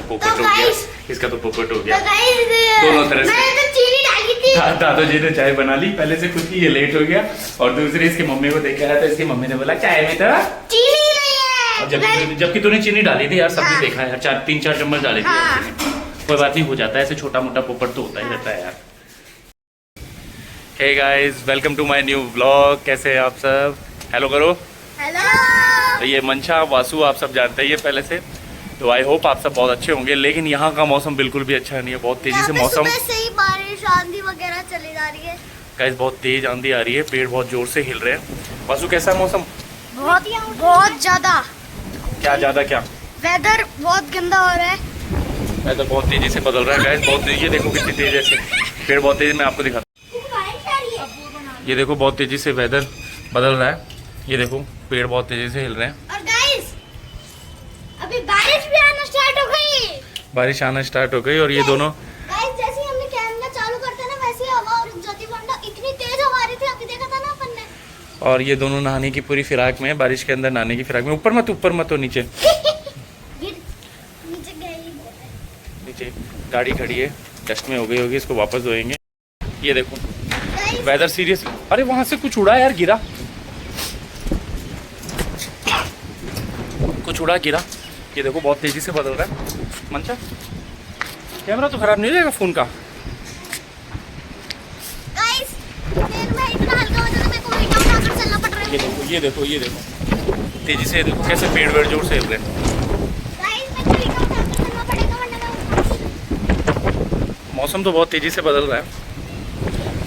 पोपट हो गया, इसका तो पोपट हो गया, दोनों तरह से। मैंने तो चीनी डाली थी। दादू जी ने चाय बना ली पहले से खुद की, ये लेट हो गया। और दूसरी इसकी मम्मी को देख के आया तो इसकी मम्मी ने बोला चाय में तो चीनी नहीं है। और जबकि तूने चीनी डाली थी यार, सबने देखा है यार, 3-4 चम्मच डाली थी यार चीनी। कोई बात नहीं, हो जाता है ऐसे, छोटा मोटा पोपट तो होता ही रहता है यार। Hey guys, welcome to my new vlog. कैसे हैं आप सब? हेलो करो। हेलो। ये मंशा वासु आप सब जानते हैं ये पहले से, तो आई होप आप सब बहुत अच्छे होंगे। लेकिन यहाँ का मौसम बिल्कुल भी अच्छा नहीं है, बहुत तेजी से मौसम, सुबह से ही बारिश आंधी वगैरह चली जा रही है गाइस, बहुत तेज आंधी आ रही है, पेड़ बहुत जोर से हिल रहे हैं। वासु कैसा मौसम? बहुत ज्यादा। क्या ज्यादा क्या? वेदर बहुत गंदा हो रहा है। वेदर बहुत तेजी से बदल रहा है गाइस, बहुत तेजी। ये देखो कितनी तेज है, पेड़ बहुत तेजी, मैं आपको दिखाता हूँ। ये देखो बहुत तेजी से वेदर बदल रहा है, ये देखो पेड़ बहुत तेजी से हिल रहे हैं। और गाइस अभी बारिश भी आना स्टार्ट हो गई। बारिश आना स्टार्ट हो गई और ये दोनों गाइस जैसे ही हमने कैमरा चालू करते ना वैसे ही हवा रुक जाती, वरना इतनी तेज हवा आ रही थी, अभी देखा था ना अपन ने। और ये दोनों नहाने की पूरी फिराक में, बारिश के अंदर नहाने की फिराक में। ऊपर मत हो, नीचे नीचे गाड़ी खड़ी है, डस्ट में हो गई होगी, इसको वापस धोएंगे। ये देखो वेदर सीरियस। अरे वहां से कुछ उड़ा यार, गिरा कुछ, उड़ा गिरा। ये देखो बहुत तेजी से बदल रहा है। मंशा कैमरा तो खराब नहीं हो जाएगा फोन का? गाइस मैं इतना हल्का वजन है, मेरे को वीडियो बनाकर चलना पड़ रहा है। ये देखो तेजी से, देखो कैसे पेड़ वेड़ जोर से हिल रहे हैं। गाइस मेरे को वीडियो बनाकर चलना पड़ेगा वरना मैं। मौसम तो बहुत तेजी से बदल रहा है।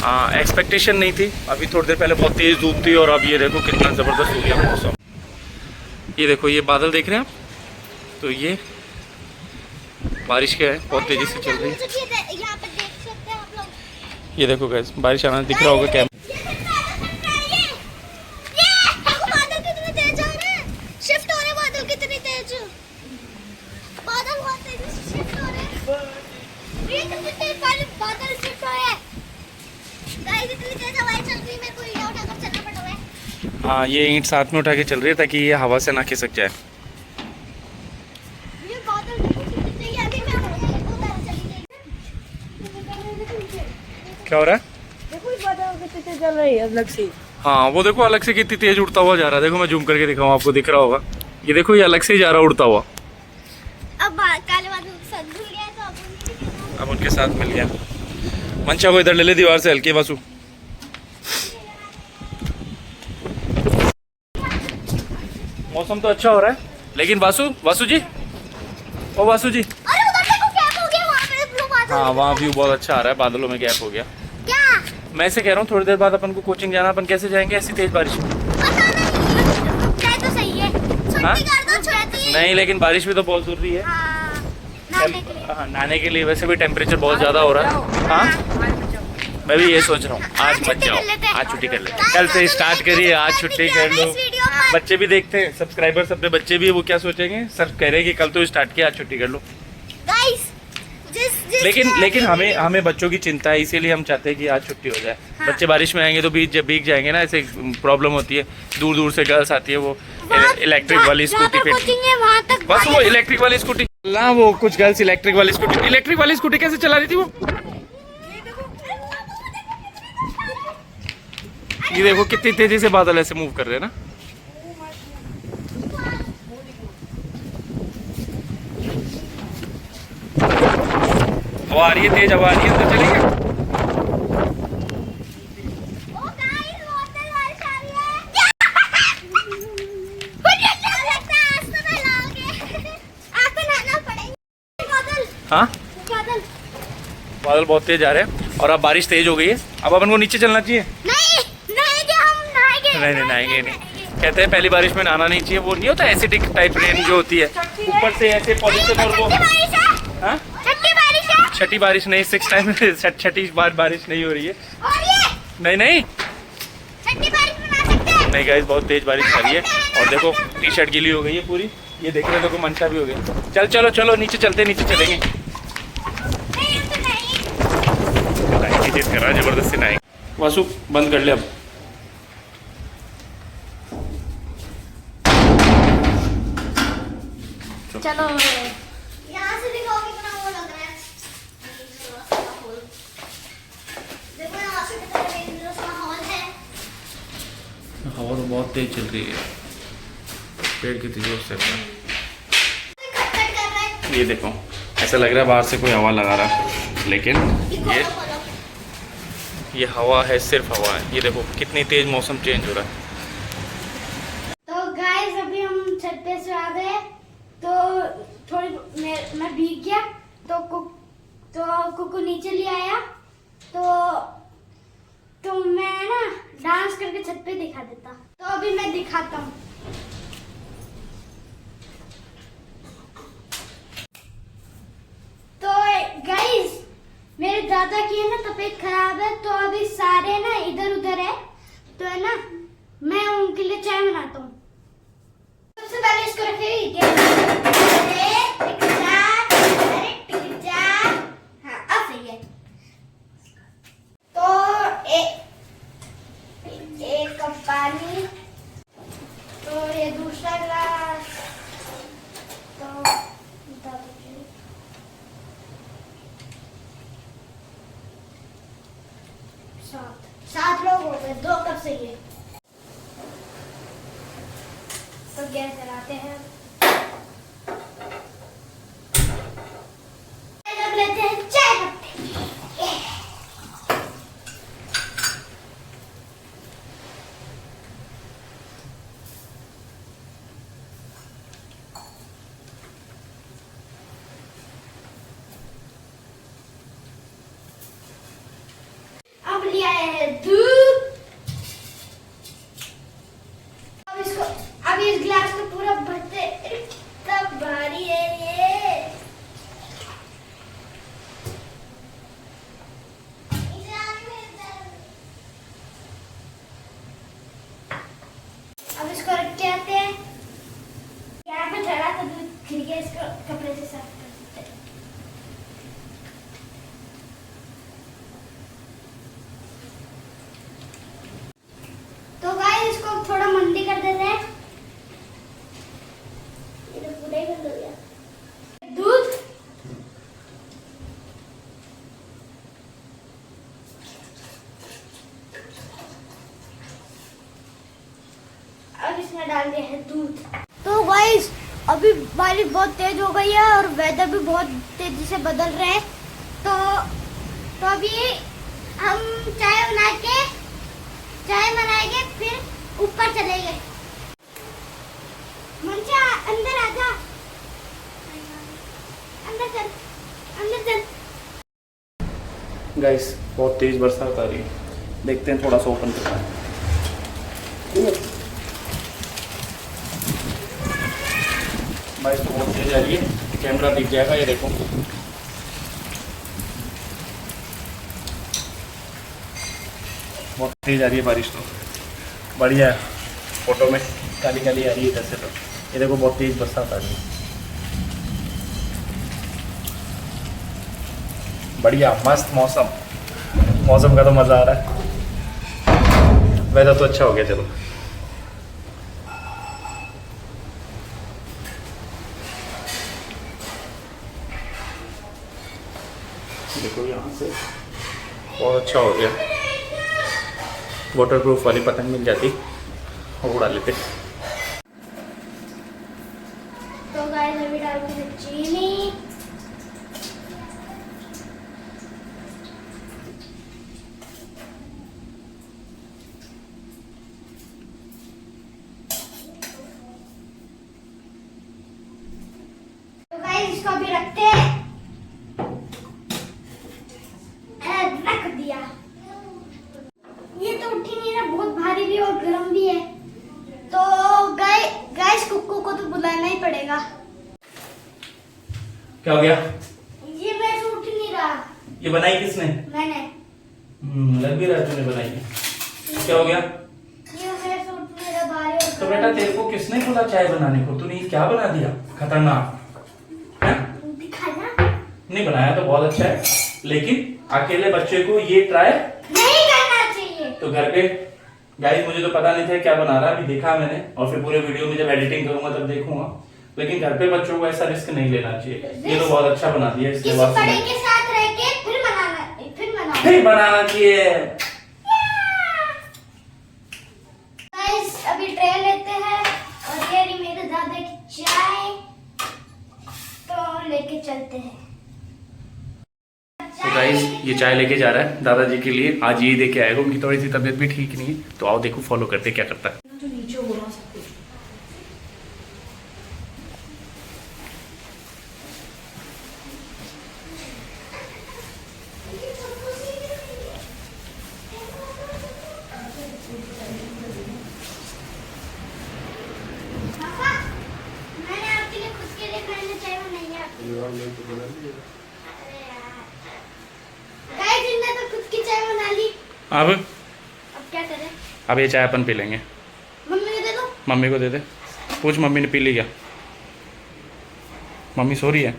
हाँ, एक्सपेक्टेशन नहीं थी। अभी थोड़ी देर पहले बहुत तेज धूप थी और अब ये देखो कितना ज़बरदस्त हो गया मौसम। ये देखो ये बादल देख रहे हैं आप, तो ये बारिश क्या है, बहुत तेजी से चल रही है। यहाँ पे देख सकते हैं आप लोग। ये देखो गाइस, बारिश आना दिख रहा होगा क्या? बादल कितने तेज आ रहे हैं, शिफ्ट हो रहे हैं बादल कितने तेज, बादल बहुत तेजी से शिफ्ट हो रहे हैं। ये कितने तेज बादल शिफ्ट हो रहे हैं। गाइस इतनी तेज हवाएं चल रही है, मेरे को वीडियो उठाकर चलना पड़ रहा है। हाँ, ये ईंट साथ में उठा के चल रही है ताकि ये हवा से ना खिसक जाए। ये बादल कितने तेज आ रहे हैं, मैं उधर चली गई। क्या हो रहा है? देखो इस बादल कितने तेज चल रही है अलग से। हाँ वो देखो अलग से कितनी तेज उड़ता हुआ जा रहा है। देखो मैं जूम करके दिखाऊँ आपको, दिख रहा होगा। ये देखो ये अलग से ही जा रहा है उड़ता हुआ। अब काले बादल साथ मिल गया तो अब उनके साथ मिल गया। मंशा को इधर ले ले दीवार से हल्के। वासु मौसम तो अच्छा हो रहा है, लेकिन वासु जी, ओ वासु जी, अरे उधर देखो गैप हो गया, वहां पे ब्लू बादल। हाँ वहाँ व्यू बहुत अच्छा आ रहा है, बादलों में गैप हो गया। क्या मैं ऐसे कह रहा हूँ थोड़ी देर बाद अपन को कोचिंग जाना, अपन कैसे जाएंगे ऐसी तेज बारिश में? पता नहीं, चाहे तो सही है, हाँ? छुट्टी कर दो छुट्टी। नहीं, लेकिन बारिश भी तो बहुत जरूरी है। हाँ, नहाने के लिए। हाँ, नहाने के लिए। वैसे भी टेम्परेचर बहुत ज़्यादा हो रहा है। हाँ मैं भी ये सोच रहा हूँ, आज मत जाओ, आज छुट्टी कर लेते हैं। कल से स्टार्ट करिए, आज छुट्टी कर लो। बच्चे भी देखते हैं, सब्सक्राइबर्स अपने बच्चे भी, वो क्या सोचेंगे, सर कह रहे हैं कि कल तो स्टार्ट किया, आज छुट्टी कर लो। गाइस लेकिन हमें बच्चों की चिंता है, इसीलिए हम चाहते हैं कि आज छुट्टी हो जाए। हाँ। बच्चे बारिश में आएंगे तो भीग जाएंगे ना, ऐसे प्रॉब्लम होती है। दूर दूर से गर्ल्स आती है, वो इलेक्ट्रिक वाली स्कूटी पे, वहाँ तक बस वो इलेक्ट्रिक वाली स्कूटी ना, वो कुछ गर्ल्स इलेक्ट्रिक वाली स्कूटी कैसे चला रही थी वो। ये देखो कितनी तेजी से बादल ऐसे मूव कर रहे हैं ना। हवा आ रही है, तेज हवा आ रही है, अंदर चलेंगे। हाँ बादल बहुत तेज आ रहे हैं और अब बारिश तेज हो गई है। अब अपन को नीचे चलना चाहिए। नहीं नहाएंगे नहीं, कहते हैं पहली बारिश में नहाना नहीं चाहिए। वो नहीं होता एसिडिक टाइप रेन जो होती है, ऊपर से ऐसे पॉल्यूशन। और वो हाँ छठी बारिश नहीं, 6 टाइम छठी बार बारिश नहीं हो रही है। नहीं नहीं गाइस, बहुत तेज बारिश आ रही है। और देखो टी शर्ट गीली हो गई है पूरी, ये देख रहे हो, देखो मंशा भी हो गई। चलो नीचे चलते, नीचे चलेंगे। जबरदस्ती नहीं। वासु बंद कर ले अब। चलो यहाँ से दिखाओ। हवा तो बहुत तेज चल रही है, पेड़ कितनी जोर से है। ये देखो ऐसा लग रहा है बाहर से कोई हवा लगा रहा है, लेकिन ये हवा है, सिर्फ हवा है। ये देखो कितनी तेज मौसम चेंज हो रहा है। तो गाइस अभी हम छत पे से आ गए, तो थोड़ी मैं भीग गया, तो कुकू नीचे ले आया, तो मैं ना डांस करके छत पे दिखा देता। तो अभी मैं दिखाता हूँ। तो गाइस मेरे दादा की है ना तबीयत खराब है, तो अभी सारे ना इधर उधर है, तो है ना मैं उनके लिए चाय बनाता हूँ। सबसे पहले इसको रखेगी हाँ अब सही है। तो एक कप पानी, तो ये दूसरा गिलास, तो सात लोग हो गए, 2 कप सही है। तो गैस जलाते हैं, रख लेते हैं चाय पत्ती। अब लिया है दूध। अब इस गिलास को पूरा भरते, इतना भारी है ये। अब इसको रख के आते हैं, यहाँ पे चढ़ा तो दूध गिर गया, इसको कपड़े से साफ कर देते हैं। तो गाइस इसको थोड़ा मंदी कर देते हैं। ये तो पूरा ही बंद हो गया। दूध अब इसमें डाल दिया है दूध। तो गाइस अभी बारिश बहुत तेज हो गई है और वेदर भी बहुत तेजी से बदल रहे हैं, तो अभी हम चाय बनाएंगे, फिर ऊपर चलेंगे। मंचा अंदर आजा, अंदर चल। गाइस बहुत तेज बरसात आ रही है, देखते हैं थोड़ा सा ओपन करना है। बारिश तो बहुत तेज आ रही है, कैमरा दिख जाएगा, ये देखो। बहुत तेज आ रही है बारिश, तो बढ़िया है, फोटो में काली काली आ रही है इधर से। तो ये देखो बहुत तेज बरसात आ रही है, बढ़िया मस्त मौसम का तो मज़ा आ रहा है। वेदर तो अच्छा हो गया। चलो देखो यहाँ से बहुत अच्छा हो गया। वाटरप्रूफ वाली पतंग मिल जाती और उड़ा लेते। तो गाइस अभी डालते हैं चीनी, तो गाइस इसको अभी रखते हैं। रख दिया। ये तो उठी नहीं ना, बहुत भारी भी और गर्म भी है, तो गाइस कुक्कू को तो बुलाना ही पड़ेगा। क्या हो गया? ये मैं से उठ नहीं रहा। ये बनाई किसने? मैंने। लग भी रहा तूने बनाई है। क्या हो गया? ये मैं से उठ नहीं रहा, भारी और तो बेटा तेरे को किसने बोला चाय बनाने को? तूने ये क्या बना दिया खतरनाक? दिखाना नहीं बनाया तो बहुत अच्छा है, लेकिन अकेले बच्चे को ये ट्राई नहीं करना चाहिए। तो घर पे गाइस मुझे तो पता नहीं था क्या बना रहा, अभी देखा मैंने, और फिर पूरे वीडियो में जब एडिटिंग करूंगा तब देखूंगा। लेकिन घर पे बच्चों को ऐसा रिस्क नहीं लेना चाहिए। ये तो बहुत अच्छा बना दिया, इसके बाद बड़े के साथ रह के फिर बनाना चाहिए। गाइस चलते हैं। तो गाइस ये चाय लेके जा रहा है दादाजी के लिए, आज यही दे के आएगा, उनकी थोड़ी सी तबीयत भी ठीक नहीं है। तो आओ देखो फॉलो करते क्या करता है। तो नीचे हो रहा सब कुछ। पापा, मैंने आपके लिए खुद के लिए खाने चाय बनाई है। अरे यार, गाइस इनने तो खुद की चाय बना ली। अब क्या करें? अब ये चाय अपन पी लेंगे। मम्मी को दे दो। मम्मी को दे दे, पूछ मम्मी ने पी ली क्या? मम्मी सो रही है।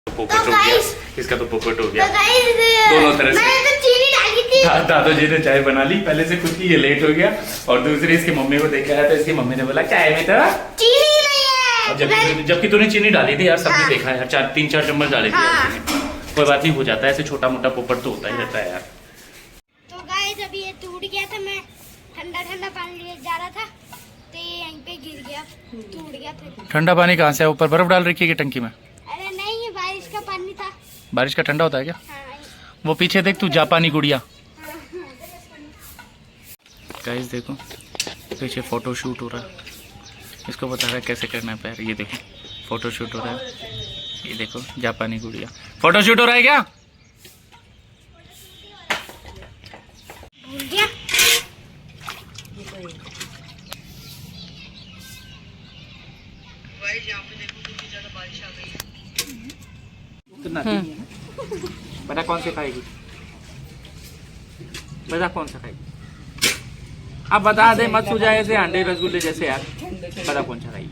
पोपट हो गया इसका, तो पोपट हो तो गया गाइस दोनों तरह से। मैंने तो चीनी डाली थी। दादाजी ने चाय बना ली, पहले से खुद की ये लेट हो गया, और दूसरी इसकी मम्मी को देख के आया तो इसकी मम्मी ने बोला चाय में तो चीनी नहीं है। जबकि तूने चीनी डाली थी यार, सबने हाँ। देखा यार, 3-4 चम्मच डाली थी हाँ। यार तूने। कोई बात नहीं, हो जाता है ऐसे, छोटा मोटा पोपट तो होता ही रहता है यार। तो गाइस अभी ये टूट गया था, मैं ठंडा ठंडा पानी लिए जा रहा था तो ये यहीं पे गिर गया, टूट गया फिर। ठंडा पानी कहाँ से है? ऊपर बर्फ डाल रखी है टंकी में? अरे नहीं, ये बारिश का पानी था। बारिश का ठंडा होता है क्या? हाँ, वो पीछे देख तू, जापानी गुड़िया। गाइस देखो पीछे फोटो शूट हो रहा है, इसको बता रहा है कैसे करना है पैर। ये देखो फोटो शूट हो रहा है, ये देखो जापानी गुड़िया। फोटो शूट हो रहा है क्या? भूल गया। बता कौन से खाएगी, बता कौन सा खाएगी? अब बता दे, मत सुझा ऐसे अंडे रसगुल्ले जैसे यार, बता कौन सा खाएगी?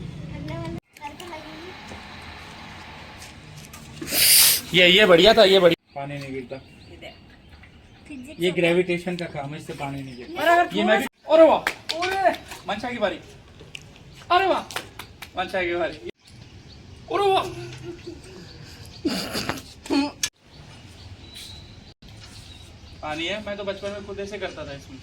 ये बढ़िया था, ये बढ़िया। पानी नहीं गिरता, ये ग्रेविटेशन का काम है, इससे पानी नहीं गिरता। ये मैं भी, अरे वाह, ओए मंशा की बारी, अरे वाह मंशा की बारी, अरे वाह। पानी है, मैं तो बचपन में खुद ऐसे करता था इसमें।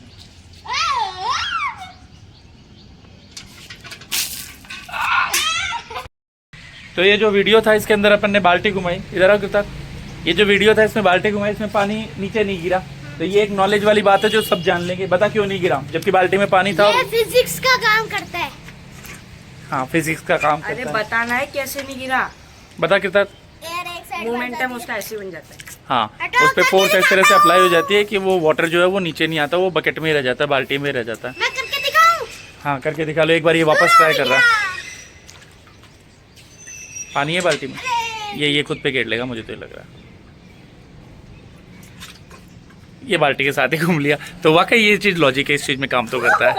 तो ये जो वीडियो था इसके अंदर अपन ने बाल्टी घुमाई, इधर आओ कितना, ये जो वीडियो था इसमें बाल्टी घुमाई, इसमें पानी नीचे नहीं गिरा। तो ये एक नॉलेज वाली बात है जो सब जान लेंगे। बता क्यों नहीं गिरा जबकि बाल्टी में पानी था? ये फिजिक्स का काम करता है। हाँ फिजिक्स का काम अरे करता है। बताना है कैसे नहीं गिरा। बता कितना, एयर एक साइड मोमेंटम उसका ऐसे बन जाता है। हाँ उस पे फोर्स इस तरह से अप्लाई हो जाती है कि वो वाटर जो है वो नीचे नहीं आता, वो बकेट में ही रह जाता है, बाल्टी में ही रह जाता है। मैं करके दिखाऊं? हाँ करके दिखा लो एक बार, ये वापस ट्राई कर रहा है। पानी है बाल्टी में, ये खुद पे घेर लेगा मुझे तो ये लग रहा है। ये बाल्टी के साथ ही घूम लिया, तो वाकई ये चीज़ लॉजिक है, इस चीज़ में काम तो करता है।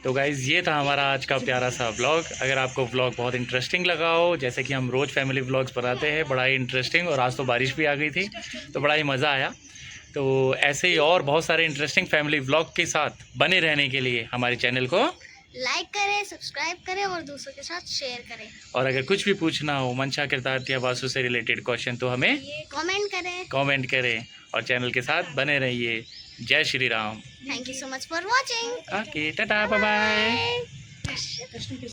तो गाइज़ ये था हमारा आज का प्यारा सा व्लॉग। अगर आपको व्लॉग बहुत इंटरेस्टिंग लगा हो, जैसे कि हम रोज़ फैमिली व्लॉग्स बनाते हैं, बड़ा ही इंटरेस्टिंग, और आज तो बारिश भी आ गई थी तो बड़ा ही मज़ा आया। तो ऐसे ही और बहुत सारे इंटरेस्टिंग फैमिली व्लॉग के साथ बने रहने के लिए हमारे चैनल को लाइक करें, सब्सक्राइब करें और दूसरों के साथ शेयर करें। और अगर कुछ भी पूछना हो मंशा किरदार या वासु से रिलेटेड क्वेश्चन तो हमें कमेंट करें और चैनल के साथ बने रहिए। जय Shri Ram. Thank you so much for watching. Okay tata bye bye. Bye.